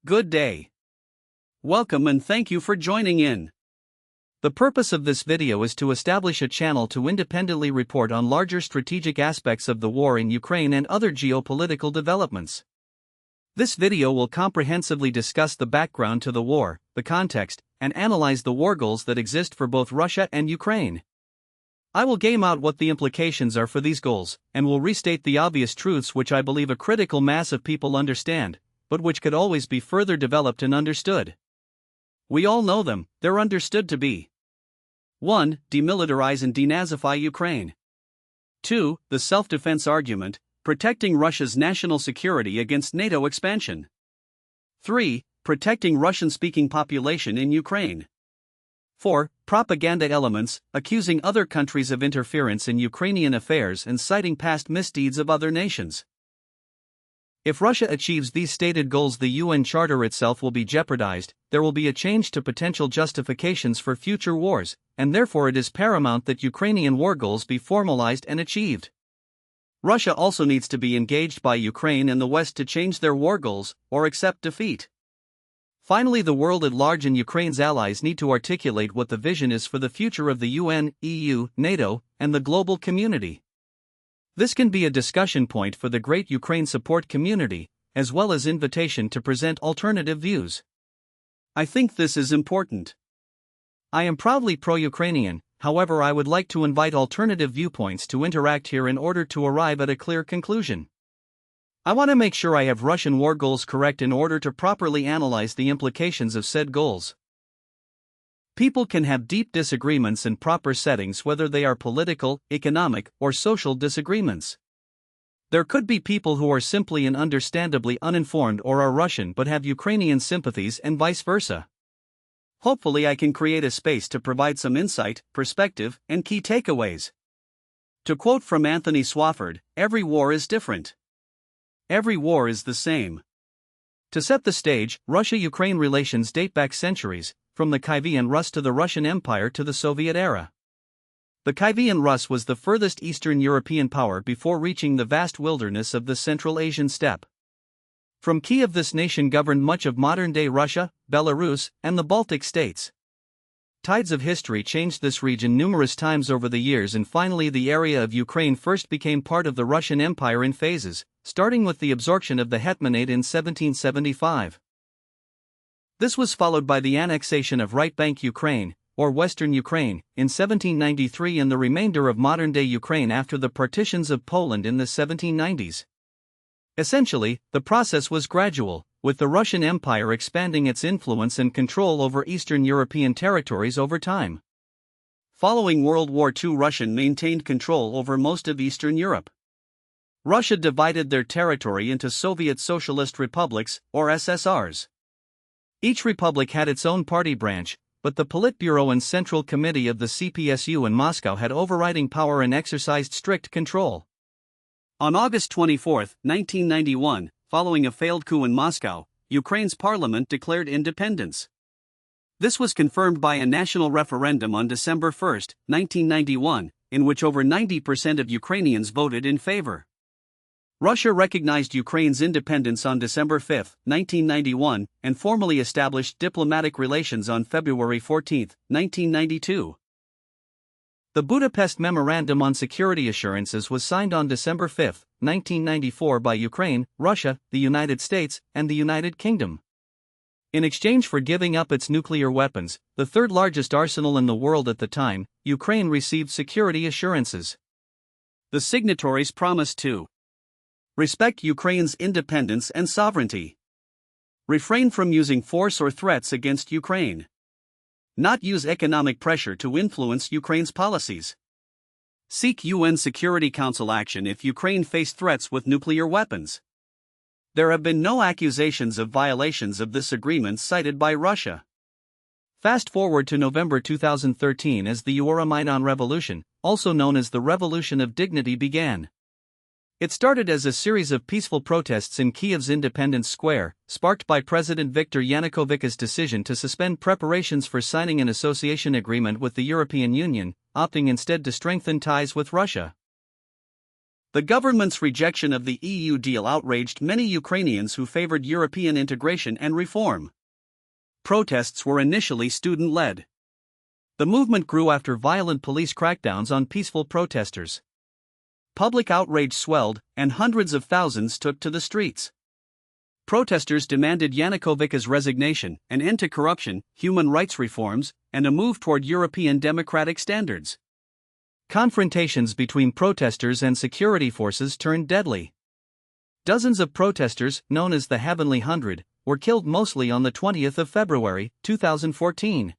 Good day. Welcome and thank you for joining in. The purpose of this video is to establish a channel to independently report on larger strategic aspects of the war in Ukraine and other geopolitical developments. This video will comprehensively discuss the background to the war, the context, and analyze the war goals that exist for both Russia and Ukraine. I will game out what the implications are for these goals, and will restate the obvious truths which I believe a critical mass of people understand, but which could always be further developed and understood. We all know them, they're understood to be 1. Demilitarize and denazify Ukraine. 2. The self-defense argument, protecting Russia's national security against NATO expansion. 3. Protecting Russian-speaking population in Ukraine. 4. Propaganda elements, accusing other countries of interference in Ukrainian affairs and citing past misdeeds of other nations. If Russia achieves these stated goals, the UN Charter itself will be jeopardized, there will be a change to potential justifications for future wars, and therefore it is paramount that Ukrainian war goals be formalized and achieved. Russia also needs to be engaged by Ukraine and the West to change their war goals, or accept defeat. Finally, the world at large and Ukraine's allies need to articulate what the vision is for the future of the UN, EU, NATO, and the global community. This can be a discussion point for the great Ukraine support community, as well as invitation to present alternative views. I think this is important. I am proudly pro-Ukrainian, however I would like to invite alternative viewpoints to interact here in order to arrive at a clear conclusion. I want to make sure I have Russian war goals correct in order to properly analyze the implications of said goals. People can have deep disagreements in proper settings, whether they are political, economic, or social disagreements. There could be people who are simply and understandably uninformed or are Russian but have Ukrainian sympathies and vice versa. Hopefully I can create a space to provide some insight, perspective, and key takeaways. To quote from Anthony Swafford, every war is different. Every war is the same. To set the stage, Russia-Ukraine relations date back centuries, from the Kievan Rus to the Russian Empire to the Soviet era. The Kievan Rus was the furthest Eastern European power before reaching the vast wilderness of the Central Asian steppe. From Kiev, this nation governed much of modern-day Russia, Belarus, and the Baltic states. Tides of history changed this region numerous times over the years, and finally the area of Ukraine first became part of the Russian Empire in phases, starting with the absorption of the Hetmanate in 1775. This was followed by the annexation of Right Bank Ukraine, or Western Ukraine, in 1793 and the remainder of modern-day Ukraine after the partitions of Poland in the 1790s. Essentially, the process was gradual, with the Russian Empire expanding its influence and control over Eastern European territories over time. Following World War II, Russia maintained control over most of Eastern Europe. Russia divided their territory into Soviet Socialist Republics, or SSRs. Each republic had its own party branch, but the Politburo and Central Committee of the CPSU in Moscow had overriding power and exercised strict control. On August 24, 1991, following a failed coup in Moscow, Ukraine's parliament declared independence. This was confirmed by a national referendum on December 1, 1991, in which over 90% of Ukrainians voted in favor. Russia recognized Ukraine's independence on December 5, 1991, and formally established diplomatic relations on February 14, 1992. The Budapest Memorandum on Security Assurances was signed on December 5, 1994 by Ukraine, Russia, the United States, and the United Kingdom. In exchange for giving up its nuclear weapons, the third largest arsenal in the world at the time, Ukraine received security assurances. The signatories promised to respect Ukraine's independence and sovereignty. Refrain from using force or threats against Ukraine. Not use economic pressure to influence Ukraine's policies. Seek UN Security Council action if Ukraine faced threats with nuclear weapons. There have been no accusations of violations of this agreement cited by Russia. Fast forward to November 2013 as the Euromaidan Revolution, also known as the Revolution of Dignity, began. It started as a series of peaceful protests in Kiev's Independence Square, sparked by President Viktor Yanukovych's decision to suspend preparations for signing an association agreement with the European Union, opting instead to strengthen ties with Russia. The government's rejection of the EU deal outraged many Ukrainians who favored European integration and reform. Protests were initially student-led. The movement grew after violent police crackdowns on peaceful protesters. Public outrage swelled, and hundreds of thousands took to the streets. Protesters demanded Yanukovych's resignation, an end to corruption, human rights reforms, and a move toward European democratic standards. Confrontations between protesters and security forces turned deadly. Dozens of protesters, known as the Heavenly Hundred, were killed mostly on the 20th of February, 2014.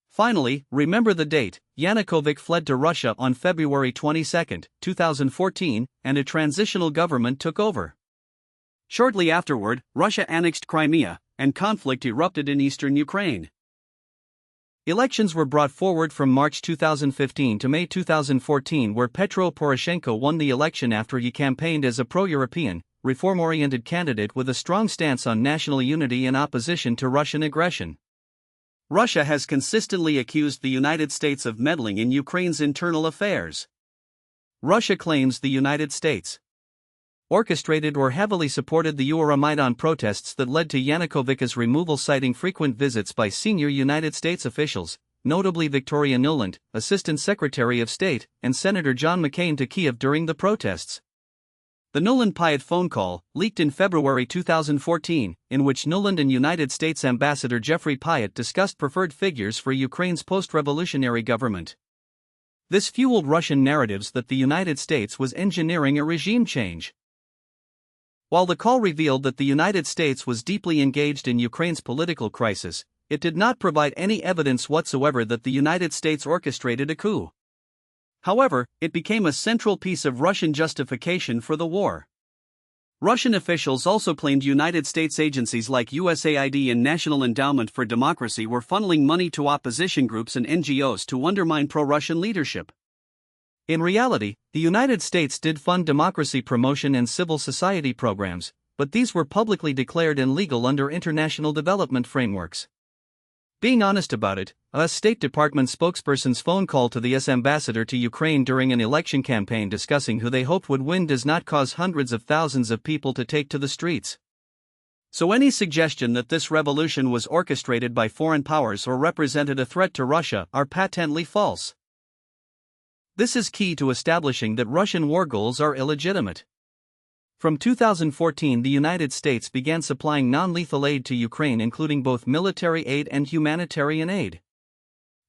Finally, remember the date, Yanukovych fled to Russia on February 22, 2014, and a transitional government took over. Shortly afterward, Russia annexed Crimea, and conflict erupted in eastern Ukraine. Elections were brought forward from March 2015 to May 2014, where Petro Poroshenko won the election after he campaigned as a pro-European, reform-oriented candidate with a strong stance on national unity and opposition to Russian aggression. Russia has consistently accused the United States of meddling in Ukraine's internal affairs. Russia claims the United States orchestrated or heavily supported the Euromaidan protests that led to Yanukovych's removal, citing frequent visits by senior United States officials, notably Victoria Nuland, Assistant Secretary of State, and Senator John McCain to Kiev during the protests. The Nuland-Pyatt phone call, leaked in February 2014, in which Nuland and United States Ambassador Jeffrey Pyatt discussed preferred figures for Ukraine's post-revolutionary government. This fueled Russian narratives that the United States was engineering a regime change. While the call revealed that the United States was deeply engaged in Ukraine's political crisis, it did not provide any evidence whatsoever that the United States orchestrated a coup. However, it became a central piece of Russian justification for the war. Russian officials also claimed United States agencies like USAID and National Endowment for Democracy were funneling money to opposition groups and NGOs to undermine pro-Russian leadership. In reality, the United States did fund democracy promotion and civil society programs, but these were publicly declared illegal under international development frameworks. Being honest about it, a State Department spokesperson's phone call to the US ambassador to Ukraine during an election campaign discussing who they hoped would win does not cause hundreds of thousands of people to take to the streets. So any suggestion that this revolution was orchestrated by foreign powers or represented a threat to Russia are patently false. This is key to establishing that Russian war goals are illegitimate. From 2014, the United States began supplying non-lethal aid to Ukraine, including both military aid and humanitarian aid.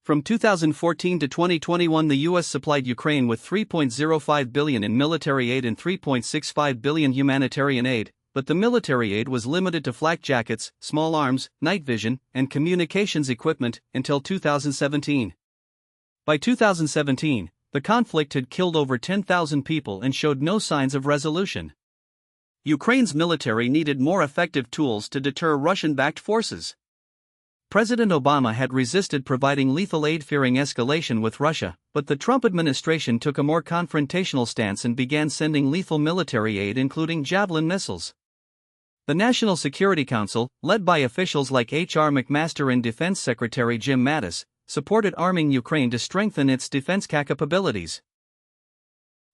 From 2014 to 2021, the U.S. supplied Ukraine with $3.05 billion in military aid and $3.65 billion humanitarian aid, but the military aid was limited to flak jackets, small arms, night vision, and communications equipment until 2017. By 2017, the conflict had killed over 10,000 people and showed no signs of resolution. Ukraine's military needed more effective tools to deter Russian-backed forces. President Obama had resisted providing lethal aid, fearing escalation with Russia, but the Trump administration took a more confrontational stance and began sending lethal military aid, including Javelin missiles. The National Security Council, led by officials like H.R. McMaster and Defense Secretary Jim Mattis, supported arming Ukraine to strengthen its defense capabilities.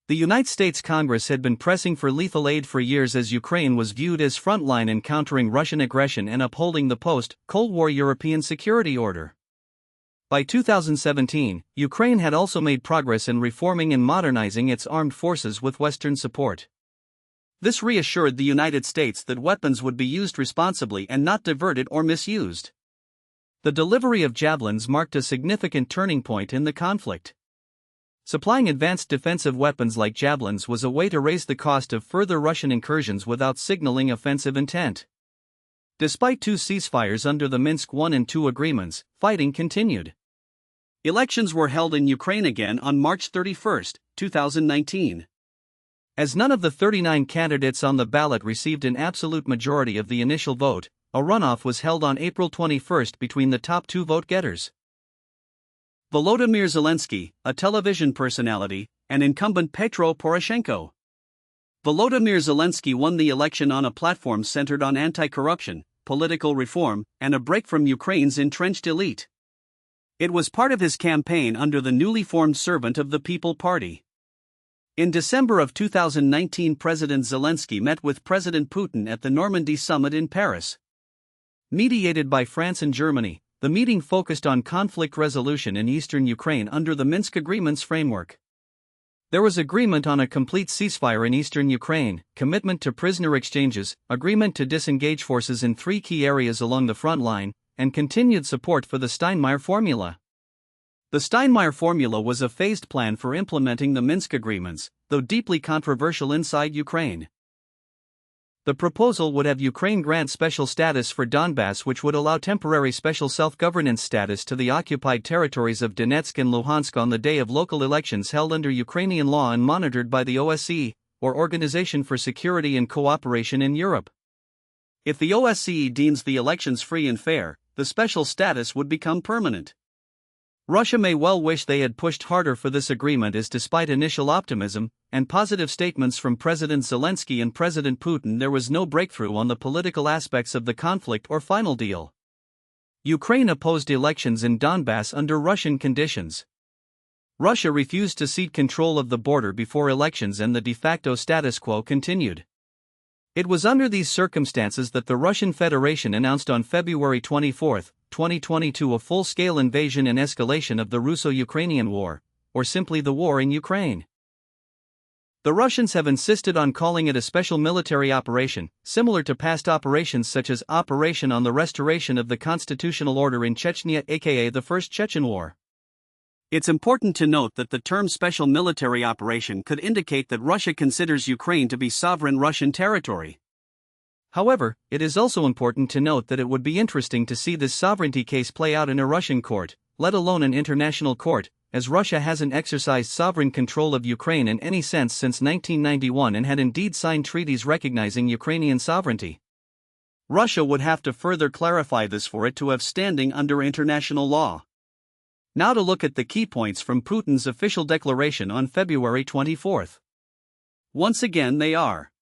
The United States Congress had been pressing for lethal aid for years, as Ukraine was viewed as frontline in countering Russian aggression and upholding the post-Cold War European security order. By 2017, Ukraine had also made progress in reforming and modernizing its armed forces with Western support. This reassured the United States that weapons would be used responsibly and not diverted or misused. The delivery of javelins marked a significant turning point in the conflict. Supplying advanced defensive weapons like javelins was a way to raise the cost of further Russian incursions without signaling offensive intent. Despite two ceasefires under the Minsk I and II agreements, fighting continued. Elections were held in Ukraine again on March 31, 2019. As none of the 39 candidates on the ballot received an absolute majority of the initial vote, a runoff was held on April 21 between the top two vote-getters. Volodymyr Zelensky, a television personality, and incumbent Petro Poroshenko. Volodymyr Zelensky won the election on a platform centered on anti-corruption, political reform, and a break from Ukraine's entrenched elite. It was part of his campaign under the newly formed Servant of the People Party. In December of 2019, President Zelensky met with President Putin at the Normandy summit in Paris. Mediated by France and Germany, the meeting focused on conflict resolution in eastern Ukraine under the Minsk Agreements framework. There was agreement on a complete ceasefire in eastern Ukraine, commitment to prisoner exchanges, agreement to disengage forces in 3 key areas along the front line, and continued support for the Steinmeier formula. The Steinmeier formula was a phased plan for implementing the Minsk agreements, though deeply controversial inside Ukraine. The proposal would have Ukraine grant special status for Donbass, which would allow temporary special self-governance status to the occupied territories of Donetsk and Luhansk on the day of local elections held under Ukrainian law and monitored by the OSCE, or Organization for Security and Cooperation in Europe. If the OSCE deems the elections free and fair, the special status would become permanent. Russia may well wish they had pushed harder for this agreement, as despite initial optimism and positive statements from President Zelensky and President Putin, there was no breakthrough on the political aspects of the conflict or final deal. Ukraine opposed elections in Donbass under Russian conditions. Russia refused to cede control of the border before elections, and the de facto status quo continued. It was under these circumstances that the Russian Federation announced on February 24, 2022 a full-scale invasion and escalation of the Russo-Ukrainian War, or simply the war in Ukraine. The Russians have insisted on calling it a special military operation, similar to past operations such as Operation on the Restoration of the Constitutional Order in Chechnya, aka the First Chechen War. It's important to note that the term special military operation could indicate that Russia considers Ukraine to be sovereign Russian territory. However, it is also important to note that it would be interesting to see this sovereignty case play out in a Russian court, let alone an international court, as Russia hasn't exercised sovereign control of Ukraine in any sense since 1991 and had indeed signed treaties recognizing Ukrainian sovereignty. Russia would have to further clarify this for it to have standing under international law. Now to look at the key points from Putin's official declaration on February 24. Once again they are: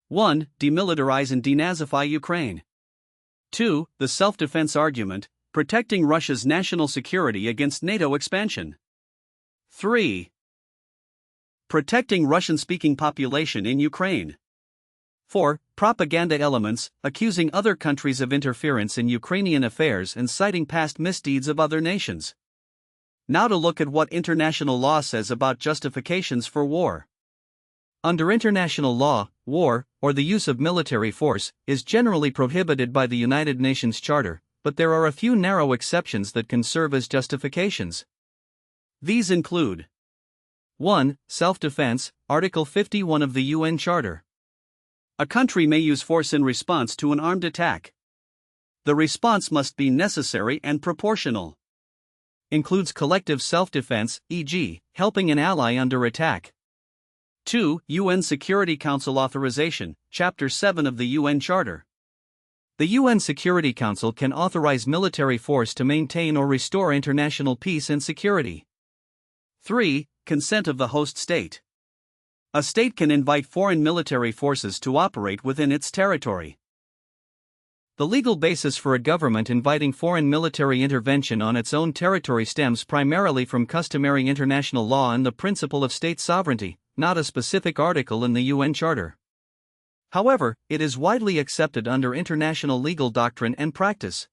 1. Demilitarize and denazify Ukraine. 2. The self-defense argument, protecting Russia's national security against NATO expansion. 3. Protecting Russian-speaking population in Ukraine. 4. Propaganda elements, accusing other countries of interference in Ukrainian affairs and citing past misdeeds of other nations. Now to look at what international law says about justifications for war. Under international law, war, or the use of military force, is generally prohibited by the United Nations Charter, but there are a few narrow exceptions that can serve as justifications. These include: 1. Self-defense, Article 51 of the UN Charter. A country may use force in response to an armed attack. The response must be necessary and proportional. Includes collective self-defense, e.g., helping an ally under attack. 2. UN Security Council Authorization, Chapter 7 of the UN Charter. The UN Security Council can authorize military force to maintain or restore international peace and security. 3. Consent of the host state. A state can invite foreign military forces to operate within its territory. The legal basis for a government inviting foreign military intervention on its own territory stems primarily from customary international law and the principle of state sovereignty, not a specific article in the UN Charter. However, it is widely accepted under international legal doctrine and practice.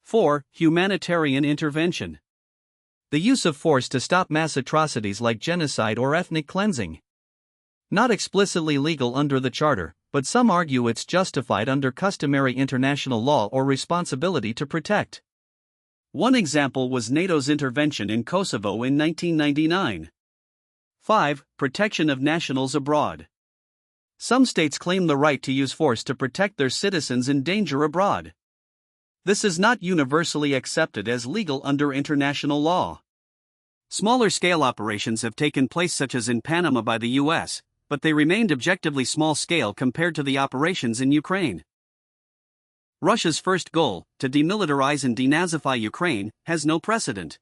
4. Humanitarian intervention. The use of force to stop mass atrocities like genocide or ethnic cleansing. Not explicitly legal under the Charter, but some argue it's justified under customary international law or responsibility to protect. One example was NATO's intervention in Kosovo in 1999. 5. Protection of nationals abroad. Some states claim the right to use force to protect their citizens in danger abroad. This is not universally accepted as legal under international law. Smaller-scale operations have taken place, such as in Panama by the U.S., but they remained objectively small-scale compared to the operations in Ukraine. Russia's first goal, to demilitarize and denazify Ukraine, has no precedent.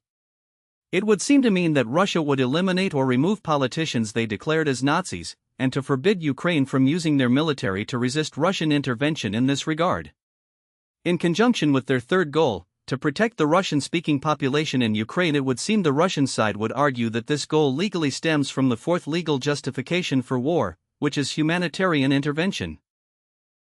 It would seem to mean that Russia would eliminate or remove politicians they declared as Nazis, and to forbid Ukraine from using their military to resist Russian intervention in this regard. In conjunction with their third goal, To protect the Russian-speaking population in Ukraine, it would seem the Russian side would argue that this goal legally stems from the fourth legal justification for war, which is humanitarian intervention.